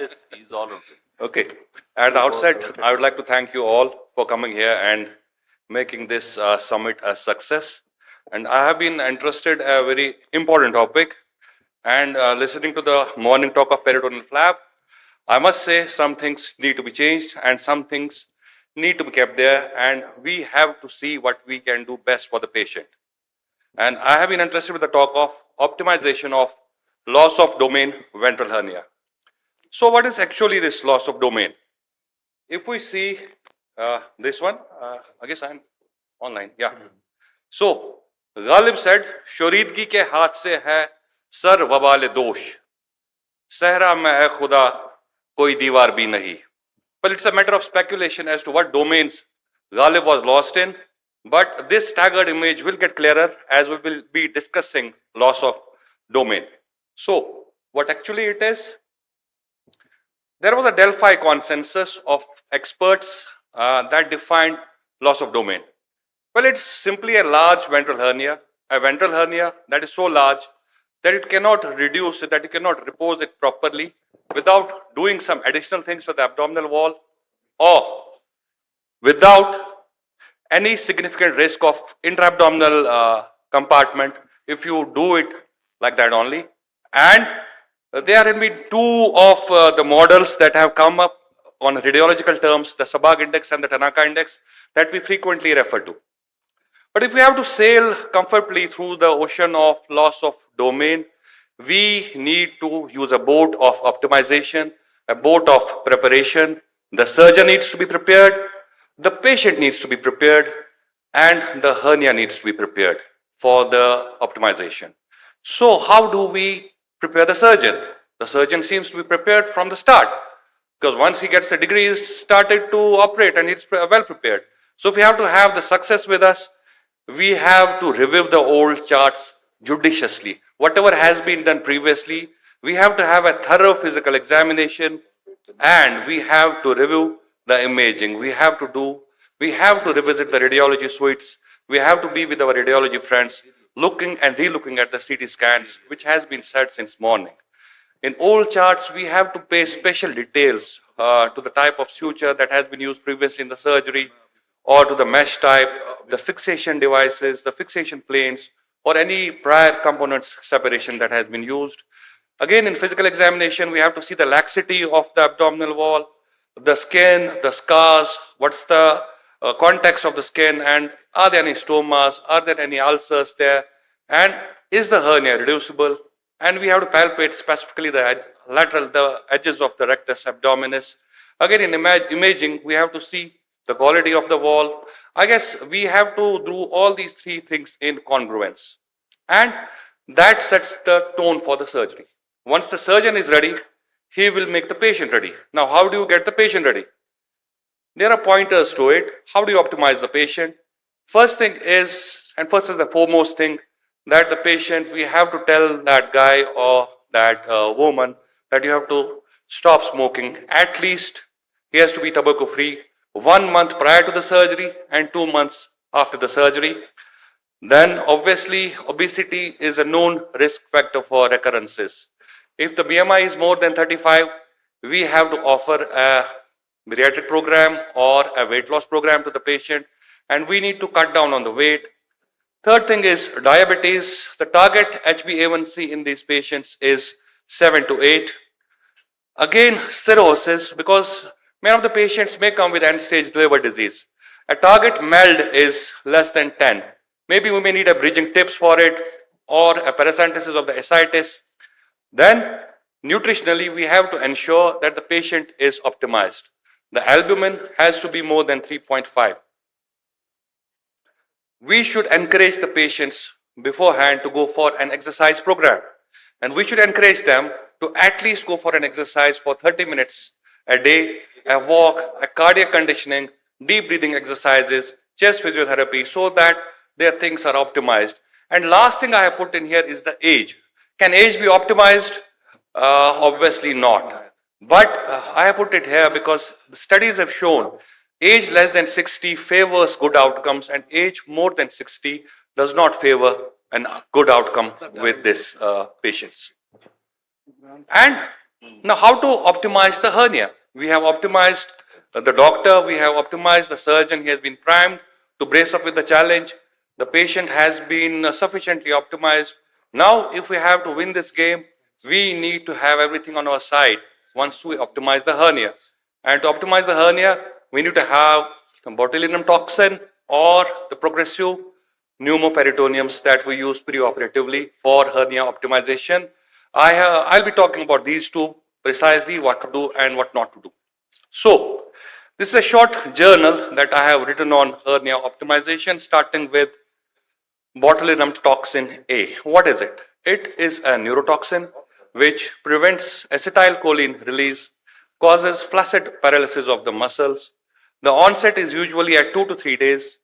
Yes, he's all of it. Okay. At the outset, I would like to thank you all for coming here and making this summit a success. And I have been interested in a very important topic. And listening to the morning talk of peritoneal flap, I must say some things need to be changed and some things need to be kept there. And we have to see what we can do best for the patient. And I have been interested with the talk of optimization of loss of domain ventral hernia. So what is actually this loss of domain? If we see this one, I guess I'm online, yeah. So, Ghalib said, शोरीदगी के हाथ से है sir वबाल दोष, सहरा में है खुदा कोई दीवार भी नहीं. Well, it's a matter of speculation as to what domains Ghalib was lost in, but this staggered image will get clearer as we will be discussing loss of domain. So, what actually it is? There was a Delphi consensus of experts that defined loss of domain. Well, it's simply a large ventral hernia, a ventral hernia that is so large that it cannot reduce it, that you cannot repose it properly without doing some additional things to the abdominal wall or without any significant risk of intra-abdominal compartment if you do it like that only. And there have been two of the models that have come up on radiological terms, the Sabag index and the Tanaka index, that we frequently refer to. But if we have to sail comfortably through the ocean of loss of domain, we need to use a boat of optimization, a boat of preparation. The surgeon needs to be prepared, the patient needs to be prepared, and the hernia needs to be prepared for the optimization. So how do we prepare the surgeon? The surgeon seems to be prepared from the start, because once he gets the degree, he's started to operate and he's well prepared. So if we have to have the success with us, we have to review the old charts judiciously. Whatever has been done previously, we have to have a thorough physical examination and we have to review the imaging. We have to revisit the radiology suites. We have to be with our radiology friends, looking and re-looking at the CT scans, which has been said since morning. In old charts, we have to pay special details to the type of suture that has been used previously in the surgery, or to the mesh type, the fixation devices, the fixation planes, or any prior components separation that has been used. Again, in physical examination, we have to see the laxity of the abdominal wall, the skin, the scars, what's the context of the skin, and are there any stomas, are there any ulcers there, and is the hernia reducible? And we have to palpate specifically the edges of the rectus abdominis. Again, in imaging, we have to see the quality of the wall. I guess we have to do all these three things in congruence. And that sets the tone for the surgery. Once the surgeon is ready, he will make the patient ready. Now, how do you get the patient ready? There are pointers to it. How do you optimize the patient? First thing is, and first is the foremost thing, that the patient, we have to tell that guy or that woman that you have to stop smoking. At least he has to be tobacco free 1 month prior to the surgery and 2 months after the surgery. Then obviously obesity is a known risk factor for recurrences. If the BMI is more than 35, we have to offer a bariatric program or a weight loss program to the patient, and we need to cut down on the weight. Third thing is diabetes. The target HbA1c in these patients is 7 to 8. Again, cirrhosis, because many of the patients may come with end-stage liver disease. A target MELD is less than 10. Maybe we may need a bridging tips for it or a paracentesis of the ascites. Then, nutritionally, we have to ensure that the patient is optimized. The albumin has to be more than 3.5. We should encourage the patients beforehand to go for an exercise program. And we should encourage them to at least go for an exercise for 30 minutes a day, a walk, a cardiac conditioning, deep breathing exercises, chest physiotherapy, so that their things are optimized. And last thing I have put in here is the age. Can age be optimized? Obviously not. But I have put it here because the studies have shown age less than 60 favors good outcomes and age more than 60 does not favor a good outcome with this patients. And Now, how to optimize the hernia? We have optimized the doctor, we have optimized the surgeon, he has been primed to brace up with the challenge. The patient has been sufficiently optimized. Now, if we have to win this game, we need to have everything on our side once we optimize the hernia. And to optimize the hernia, we need to have some botulinum toxin or the progressive pneumoperitoneums that we use preoperatively for hernia optimization. I'll be talking about these two precisely, what to do and what not to do. So, this is a short journal that I have written on hernia optimization, starting with botulinum toxin A. What is it? It is a neurotoxin which prevents acetylcholine release, causes flaccid paralysis of the muscles. The onset is usually at 2 to 3 days,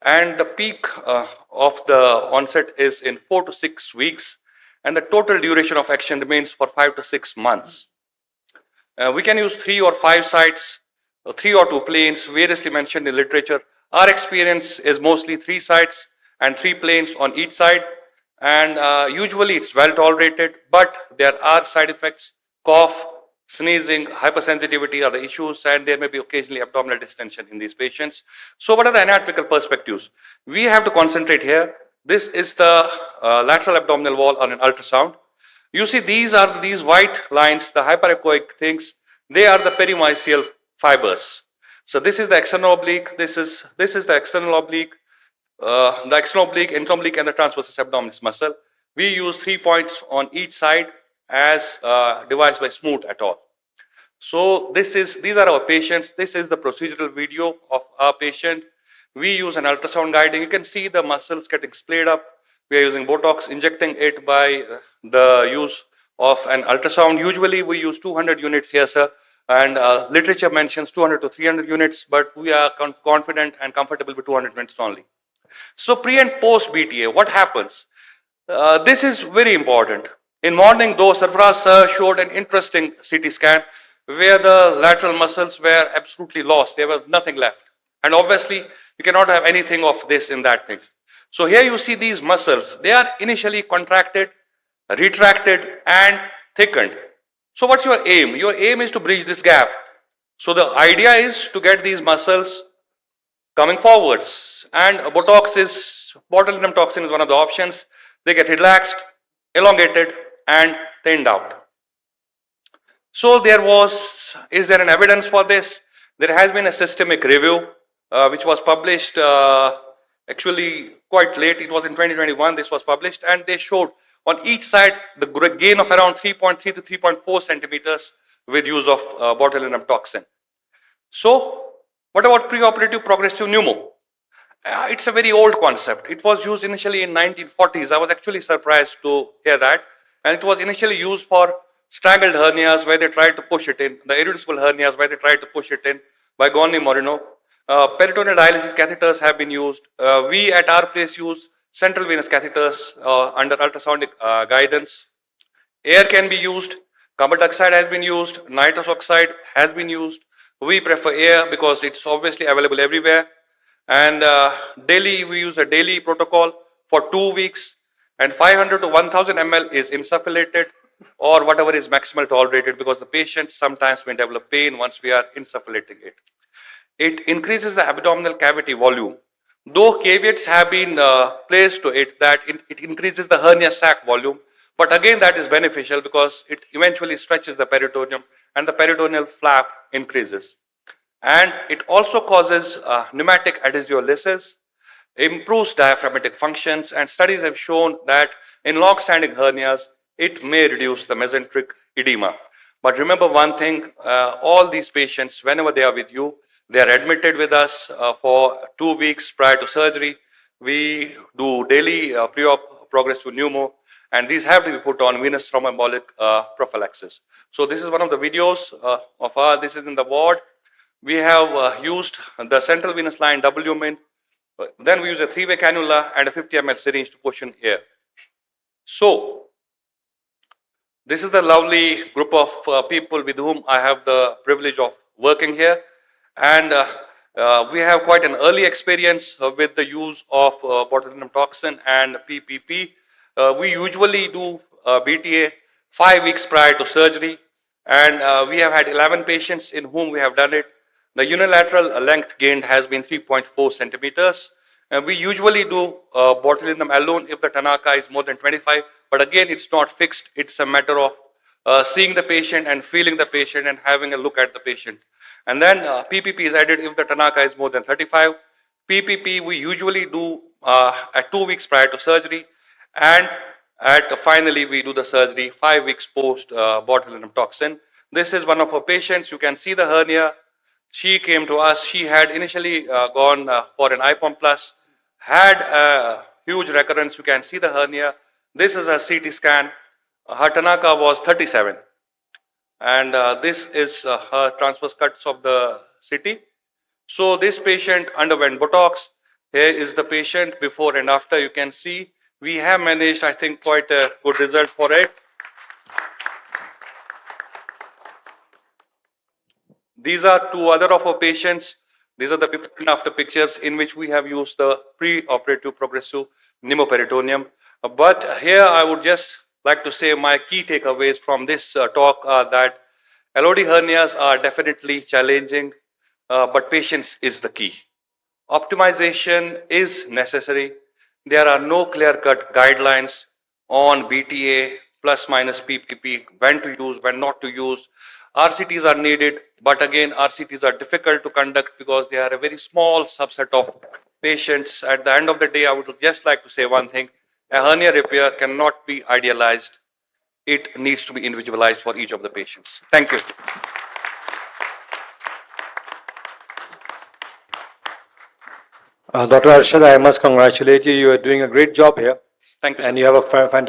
and the peak of the onset is in 4 to 6 weeks, and the total duration of action remains for 5 to 6 months. We can use 3 or 5 sites, 3 or 2 planes, variously mentioned in literature. Our experience is mostly 3 sites and 3 planes on each side, and usually it's well tolerated, but there are side effects. Cough, sneezing, hypersensitivity are the issues, and there may be occasionally abdominal distension in these patients. So what are the anatomical perspectives? We have to concentrate here. This is the lateral abdominal wall on an ultrasound. You see, these are these white lines, the hyperechoic things. They are the perimycial fibers. So this is the external oblique. This is the external oblique, intraoblique, and the transversus abdominis muscle. We use 3 points on each side as devised by Smoot et al. So these are our patients. This is the procedural video of our patient. We use an ultrasound guiding. You can see the muscles getting splayed up. We are using Botox, injecting it by the use of an ultrasound. Usually we use 200 units here, sir, and literature mentions 200 to 300 units, but we are confident and comfortable with 200 units only. So pre and post BTA, what happens? This is very important. In morning, though, Sarfaraz showed an interesting CT scan where the lateral muscles were absolutely lost. There was nothing left. And obviously, you cannot have anything of this in that thing. So here you see these muscles. They are initially contracted, retracted, and thickened. So what's your aim? Your aim is to bridge this gap. So the idea is to get these muscles coming forwards. And botulinum toxin is one of the options. They get relaxed, elongated, and thinned out. So is there an evidence for this? There has been a systemic review which was published actually quite late. It was in 2021 this was published, and they showed on each side the gain of around 3.3 to 3.4 centimeters with use of botulinum toxin. So what about preoperative progressive pneumo? It's a very old concept. It was used initially in 1940s. I was actually surprised to hear that. And it was initially used for strangled hernias where they tried to push it in, the irreducible hernias where they tried to push it in by Gorni Moreno. Peritoneal dialysis catheters have been used. We at our place use central venous catheters under ultrasonic guidance. Air can be used. Carbon dioxide has been used. Nitrous oxide has been used. We prefer air because it's obviously available everywhere. And daily, we use a daily protocol for 2 weeks, and 500 to 1000 ml is insufflated or whatever is maximal tolerated, because the patient sometimes may develop pain once we are insufflating it. It increases the abdominal cavity volume. Though caveats have been placed to it that it increases the hernia sac volume, but again that is beneficial because it eventually stretches the peritoneum and the peritoneal flap increases. And it also causes pneumatic adhesiolysis, improves diaphragmatic functions, and studies have shown that in long-standing hernias, it may reduce the mesenteric edema. But remember one thing, all these patients, whenever they are with you, they are admitted with us for 2 weeks prior to surgery. We do daily pre-op progressive pneumo, and these have to be put on venous thromboembolic prophylaxis. So this is one of the videos of this is in the ward. We have used the central venous line WMIN. Then we use a 3-way cannula and a 50 ml syringe to push in here. So this is the lovely group of people with whom I have the privilege of working here. And we have quite an early experience with the use of botulinum toxin and PPP. We usually do BTA 5 weeks prior to surgery. And we have had 11 patients in whom we have done it. The unilateral length gained has been 3.4 centimeters. We usually do botulinum alone if the Tanaka is more than 25, but again, it's not fixed. It's a matter of seeing the patient and feeling the patient and having a look at the patient. And then PPP is added if the Tanaka is more than 35. PPP we usually do at 2 weeks prior to surgery, and finally we do the surgery 5 weeks post botulinum toxin. This is one of our patients. You can see the hernia. She came to us. She had initially gone for an IPOM plus, had a huge recurrence. You can see the hernia. This is a CT scan. Her Tanaka was 37. And this is her transverse cuts of the CT. So this patient underwent Botox. Here is the patient before and after. You can see we have managed, I think, quite a good result for it. These are two other of our patients. These are the before and after pictures in which we have used the pre-operative progressive pneumoperitoneum. But here I would just like to say my key takeaways from this talk are that LOD hernias are definitely challenging, but patience is the key. Optimization is necessary. There are no clear-cut guidelines on BTA plus minus PPP, when to use, when not to use. RCTs are needed, but again, RCTs are difficult to conduct because they are a very small subset of patients. At the end of the day, I would just like to say one thing. A hernia repair cannot be idealized. It needs to be individualized for each of the patients. Thank you. Dr. Arshad, I must congratulate you. You are doing a great job here. Thank you, And sir. you have a fantastic